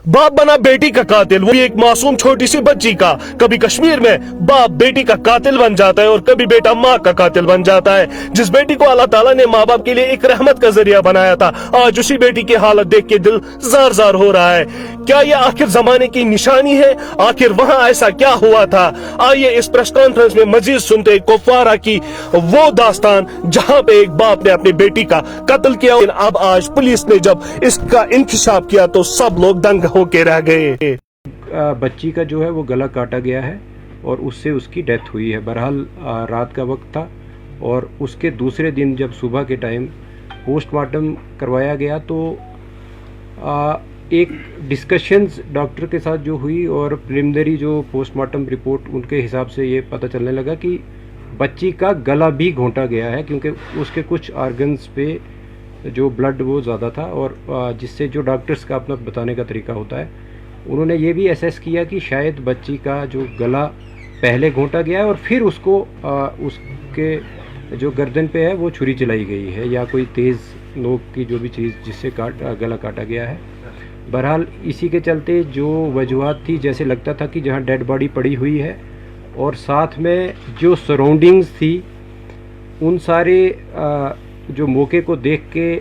बाप बना बेटी का कातिल, वो एक मासूम छोटी सी बच्ची का। कभी कश्मीर में बाप बेटी का कातिल बन जाता है और कभी बेटा माँ का कातिल बन जाता है। जिस बेटी को अल्लाह ताला ने माँ बाप के लिए एक रहमत का जरिया बनाया था, आज उसी बेटी की हालत देख के दिल जार जार हो रहा है। क्या ये आखिर जमाने की निशानी है? आखिर वहाँ ऐसा क्या हुआ था? आइए इस प्रेस कॉन्फ्रेंस में मजीद सुनते कुपवारा की वो दास्तान जहाँ पे एक बाप ने अपनी बेटी का कत्ल किया। अब आज पुलिस ने जब इसका इंकशाफ किया तो सब लोग दंग होके रह गए। बच्ची का जो है वो गला काटा गया है और उससे उसकी डेथ हुई है। बहरहाल रात का वक्त था और उसके दूसरे दिन जब सुबह के टाइम पोस्टमार्टम करवाया गया तो एक डिस्कशंस डॉक्टर के साथ जो हुई और प्रिलिमिनरी जो पोस्टमार्टम रिपोर्ट उनके हिसाब से ये पता चलने लगा कि बच्ची का गला भी घोंटा गया है, क्योंकि उसके कुछ ऑर्गन्स पे जो ब्लड वो ज़्यादा था और जिससे जो डॉक्टर्स का अपना बताने का तरीका होता है, उन्होंने ये भी असेस किया कि शायद बच्ची का जो गला पहले घोंटा गया है और फिर उसको उसके जो गर्दन पे है वो छुरी चलाई गई है या कोई तेज़ नोक की जो भी चीज़ जिससे गला काटा गया है। बहरहाल इसी के चलते जो वजूहत थी, जैसे लगता था कि जहाँ डेड बॉडी पड़ी हुई है और साथ में जो सराउंडिंग्स थी, उन सारे जो मौके को देख के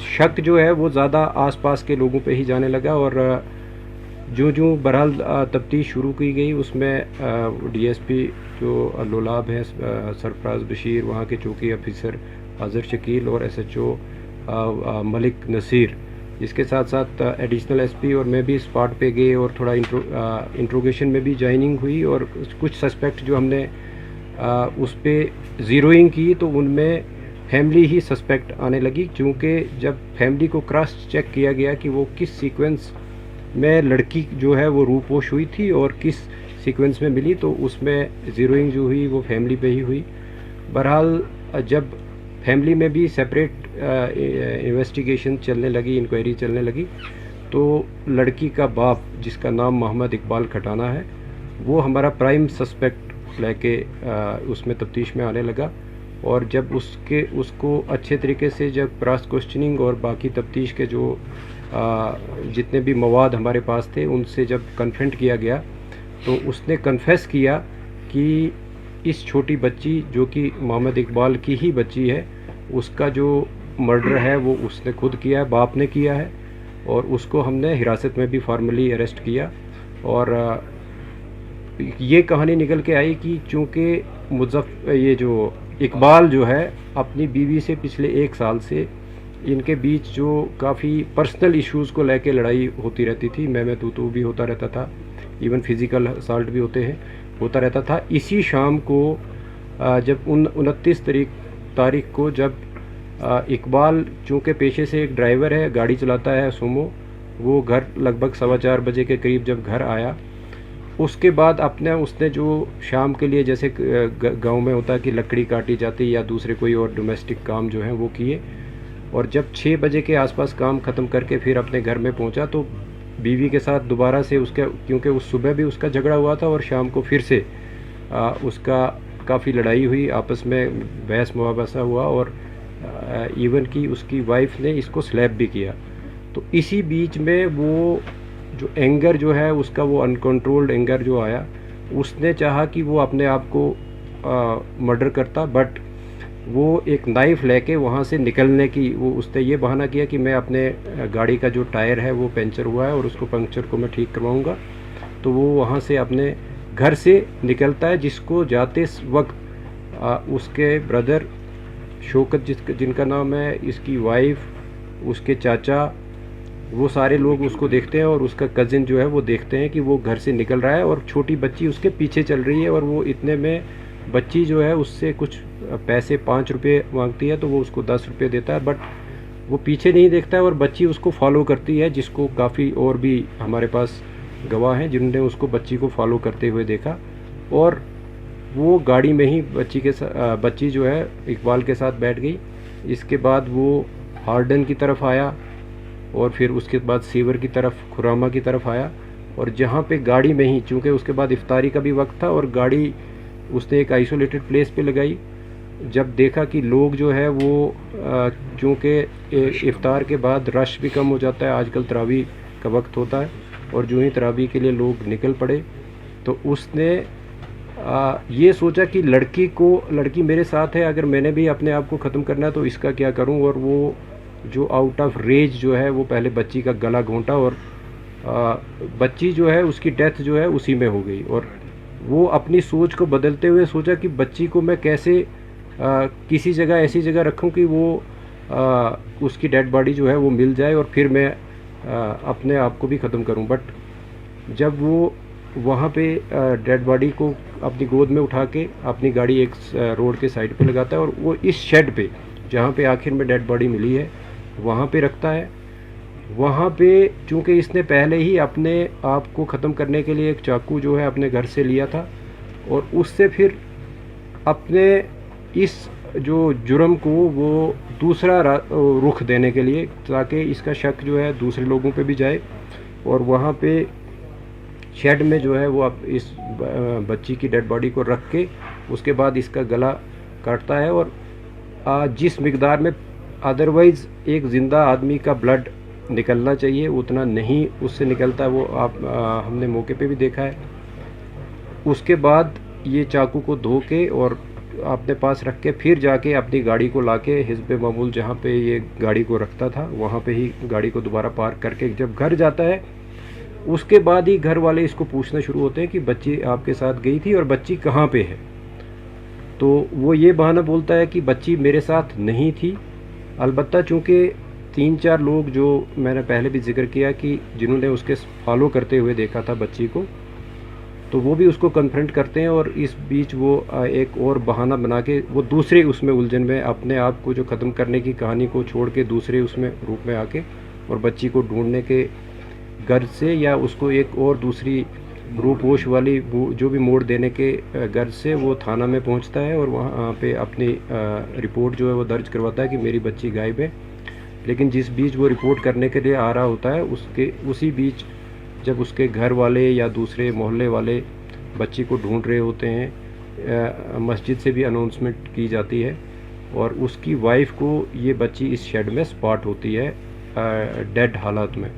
शक जो है वो ज़्यादा आसपास के लोगों पे ही जाने लगा और जो बहरहाल तफ्तीश शुरू की गई उसमें डीएसपी जो लोलाब है सरफराज बशीर, वहाँ के चौकी ऑफिसर आज़र शकील और एसएचओ मलिक नसीर, इसके साथ साथ एडिशनल एसपी और मैं भी स्पॉट पे गए और थोड़ा इंट्रोगेशन में भी ज्वाइनिंग हुई और कुछ सस्पेक्ट जो हमने उस पर ज़ीरोइंग की तो उनमें फैमिली ही सस्पेक्ट आने लगी, क्योंकि जब फैमिली को क्रॉस चेक किया गया कि वो किस सीक्वेंस में लड़की जो है वो रूपोश हुई थी और किस सीक्वेंस में मिली, तो उसमें ज़ीरोइंग जो हुई वो फैमिली पे ही हुई। बहरहाल जब फैमिली में भी सेपरेट इन्वेस्टिगेशन चलने लगी, इंक्वायरी चलने लगी, तो लड़की का बाप जिसका नाम मोहम्मद इकबाल खटाना है वो हमारा प्राइम सस्पेक्ट लेके उसमें तफ्तीश में आने लगा और जब उसको अच्छे तरीके से जब क्रॉस क्वेश्चनिंग और बाकी तफ्तीश के जो जितने भी मवाद हमारे पास थे उनसे जब कन्फ्रंट किया गया तो उसने कन्फेस किया कि इस छोटी बच्ची जो कि मोहम्मद इकबाल की ही बच्ची है, उसका जो मर्डर है वो उसने खुद किया है, बाप ने किया है और उसको हमने हिरासत में भी फॉर्मली अरेस्ट किया। और ये कहानी निकल के आई कि चूँकि ये जो इकबाल जो है अपनी बीवी से पिछले 1 साल से इनके बीच जो काफ़ी पर्सनल इश्यूज़ को लेके लड़ाई होती रहती थी, मैं तू भी होता रहता था, इवन फिज़िकल असॉल्ट भी होता रहता था। इसी शाम को जब 29 तारीख को जब इकबाल चूँकि पेशे से एक ड्राइवर है, गाड़ी चलाता है सुमो, वो घर लगभग 4:15 बजे के करीब जब घर आया, उसके बाद उसने जो शाम के लिए जैसे गांव में होता है कि लकड़ी काटी जाती या दूसरे कोई और डोमेस्टिक काम जो है वो किए और जब 6 बजे के आसपास काम ख़त्म करके फिर अपने घर में पहुंचा तो बीवी के साथ दोबारा से उसका, क्योंकि उस सुबह भी उसका झगड़ा हुआ था और शाम को फिर से उसका काफ़ी लड़ाई हुई, आपस में बहस मुआवजा हुआ और इवन कि उसकी वाइफ ने इसको स्लैप भी किया। तो इसी बीच में वो जो एंगर जो है उसका वो अनकंट्रोल्ड एंगर जो आया, उसने चाहा कि वो अपने आप को मर्डर करता, बट वो एक नाइफ़ लेके वहाँ से निकलने की उसने ये बहाना किया कि मैं अपने गाड़ी का जो टायर है वो पंचर हुआ है और उसको पंक्चर को मैं ठीक करवाऊँगा। तो वो वहाँ से अपने घर से निकलता है, जिसको जाते वक्त उसके ब्रदर शौकत जिनका नाम है, इसकी वाइफ, उसके चाचा, वो सारे लोग उसको देखते हैं और उसका कज़िन जो है वो देखते हैं कि वो घर से निकल रहा है और छोटी बच्ची उसके पीछे चल रही है और वो इतने में बच्ची जो है उससे कुछ पैसे 5 रुपये मांगती है तो वो उसको 10 रुपये देता है, बट वो पीछे नहीं देखता है और बच्ची उसको फॉलो करती है, जिसको काफ़ी और भी हमारे पास गवाह हैं जिन्होंने उसको बच्ची को फॉलो करते हुए देखा और वो गाड़ी में ही बच्ची जो है इकबाल के साथ बैठ गई। इसके बाद वो हार्डन की तरफ आया और फिर उसके बाद सीवर की तरफ, खुरामा की तरफ आया और जहाँ पे गाड़ी में ही, चूँकि उसके बाद इफ्तारी का भी वक्त था और गाड़ी उसने एक आइसोलेटेड प्लेस पे लगाई। जब देखा कि लोग जो है वो चूँकि इफ्तार के बाद रश भी कम हो जाता है, आजकल तरावी का वक्त होता है, और जो ही तरावी के लिए लोग निकल पड़े तो उसने ये सोचा कि लड़की मेरे साथ है, अगर मैंने भी अपने आप को ख़त्म करना है तो इसका क्या करूं। और वो जो आउट ऑफ रेज जो है वो पहले बच्ची का गला घोंटा, और बच्ची जो है उसकी डेथ जो है उसी में हो गई। और वो अपनी सोच को बदलते हुए सोचा कि बच्ची को मैं कैसे किसी जगह ऐसी जगह रखूं कि वो उसकी डेड बॉडी जो है वो मिल जाए और फिर मैं अपने आप को भी ख़त्म करूं। बट जब वो वहाँ पे डेड बॉडी को अपनी गोद में उठा के अपनी गाड़ी एक रोड के साइड पे लगाता है, और वो इस शेड पे जहाँ पे आखिर में डेड बॉडी मिली है वहाँ पे रखता है। वहाँ पे चूँकि इसने पहले ही अपने आप को ख़त्म करने के लिए एक चाकू जो है अपने घर से लिया था, और उससे फिर अपने इस जो जुर्म को वो दूसरा रुख देने के लिए, ताकि इसका शक जो है दूसरे लोगों पे भी जाए, और वहाँ पे शेड में जो है वो अब इस बच्ची की डेड बॉडी को रख के उसके बाद इसका गला काटता है। और जिस मिकदार में अदरवाइज़ एक ज़िंदा आदमी का ब्लड निकलना चाहिए उतना नहीं उससे निकलता, वो हमने मौके पे भी देखा है। उसके बाद ये चाकू को धो के और अपने पास रख के फिर जाके अपनी गाड़ी को लाके हिज़्ब मामूल जहाँ पे ये गाड़ी को रखता था वहाँ पे ही गाड़ी को दोबारा पार्क करके जब घर जाता है, उसके बाद ही घर वाले इसको पूछना शुरू होते हैं कि बच्ची आपके साथ गई थी और बच्ची कहाँ पे है। तो वो ये बहाना बोलता है कि बच्ची मेरे साथ नहीं थी। अलबत्ता चूँकि 3-4 लोग जो मैंने पहले भी जिक्र किया कि जिन्होंने उसके फॉलो करते हुए देखा था बच्ची को, तो वो भी उसको कन्फ्रंट करते हैं, और इस बीच वो एक और बहाना बना के वो दूसरे उसमें उलझन में अपने आप को जो ख़त्म करने की कहानी को छोड़ के दूसरे उसमें रूप में आके और बच्ची को ढूंढने के गर्ज से या उसको एक और दूसरी रूपोश वाली जो भी मोड़ देने के गर्ज से वो थाना में पहुंचता है, और वहाँ पे अपनी रिपोर्ट जो है वो दर्ज करवाता है कि मेरी बच्ची गायब है। लेकिन जिस बीच वो रिपोर्ट करने के लिए आ रहा होता है उसी बीच जब उसके घर वाले या दूसरे मोहल्ले वाले बच्ची को ढूंढ रहे होते हैं, मस्जिद से भी अनाउंसमेंट की जाती है, और उसकी वाइफ को ये बच्ची इस शेड में स्पॉट होती है डेड हालात में।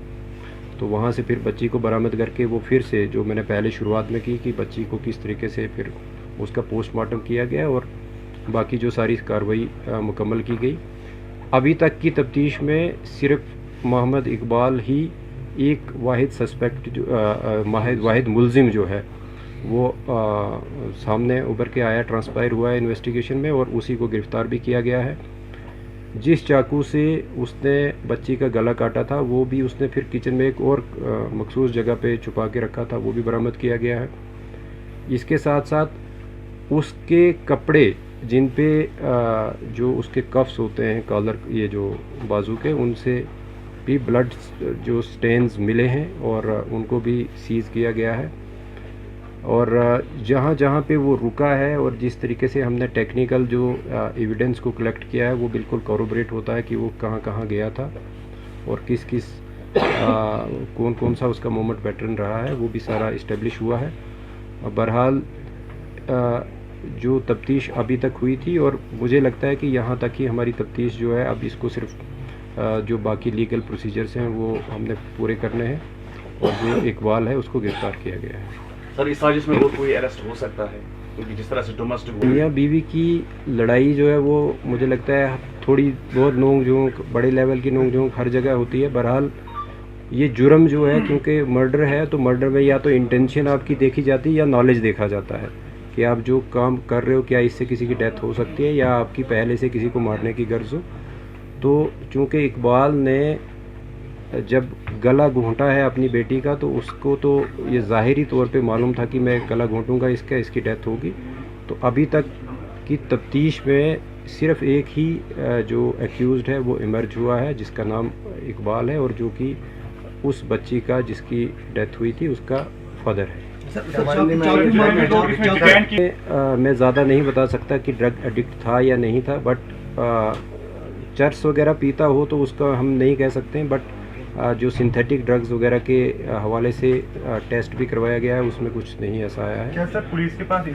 तो वहाँ से फिर बच्ची को बरामद करके वो फिर से जो मैंने पहले शुरुआत में की कि बच्ची को किस तरीके से फिर उसका पोस्टमार्टम किया गया और बाकी जो सारी कार्रवाई मुकम्मल की गई। अभी तक की तफ्तीश में सिर्फ मोहम्मद इकबाल ही एक वाहिद सस्पेक्ट जो वाहिद मुलजिम जो है वो सामने उभर के आया, ट्रांसपायर हुआ है इन्वेस्टिगेशन में, और उसी को गिरफ़्तार भी किया गया है। जिस चाकू से उसने बच्ची का गला काटा था वो भी उसने फिर किचन में एक और मखसूस जगह पे छुपा के रखा था, वो भी बरामद किया गया है। इसके साथ साथ उसके कपड़े जिन पे जो उसके कफ्स होते हैं कॉलर, ये जो बाजू के, उनसे भी ब्लड जो स्टेन्स मिले हैं और उनको भी सीज़ किया गया है। और जहाँ जहाँ पे वो रुका है और जिस तरीके से हमने टेक्निकल जो एविडेंस को कलेक्ट किया है वो बिल्कुल कॉरोबरेट होता है कि वो कहाँ कहाँ गया था और किस किस कौन कौन सा उसका मूवमेंट पैटर्न रहा है, वो भी सारा इस्टेब्लिश हुआ है। और बहरहाल जो तफ्तीश अभी तक हुई थी, और मुझे लगता है कि यहाँ तक ही हमारी तफ्तीश जो है, अब इसको सिर्फ जो बाकी लीगल प्रोसीजर्स हैं वो हमने पूरे करने हैं, और जो इकबाल है उसको गिरफ्तार किया गया है। सर, इस साजिश में और कोई अरेस्ट हो सकता है? क्योंकि जिस तरह से डोमेस्टिक मियाँ बीवी की लड़ाई जो है वो मुझे लगता है थोड़ी बहुत नोक झोंक, बड़े लेवल की नोक झोंक हर जगह होती है। बहरहाल ये जुर्म जो है, क्योंकि मर्डर है, तो मर्डर में या तो इंटेंशन आपकी देखी जाती है या नॉलेज देखा जाता है कि आप जो काम कर रहे हो क्या इससे किसी की डेथ हो सकती है या आपकी पहले से किसी को मारने की गर्ज हो। तो चूँकि इकबाल ने जब गला घोंटा है अपनी बेटी का, तो उसको तो ये ज़ाहिरी तौर पे मालूम था कि मैं गला घोंटूंगा इसकी डेथ होगी। तो अभी तक की तफ्तीश में सिर्फ एक ही जो एक्यूज़्ड है वो इमर्ज हुआ है जिसका नाम इकबाल है, और जो कि उस बच्ची का जिसकी डेथ हुई थी उसका फादर है। मैं ज़्यादा नहीं बता सकता कि ड्रग एडिक्ट था या नहीं था, बट चर्स वगैरह पीता हो तो उसका हम नहीं कह सकते हैं। बट जो सिंथेटिक ड्रग्स वगैरह के हवाले से टेस्ट भी करवाया गया है, उसमें कुछ नहीं ऐसा आया है। क्या सर पुलिस के पास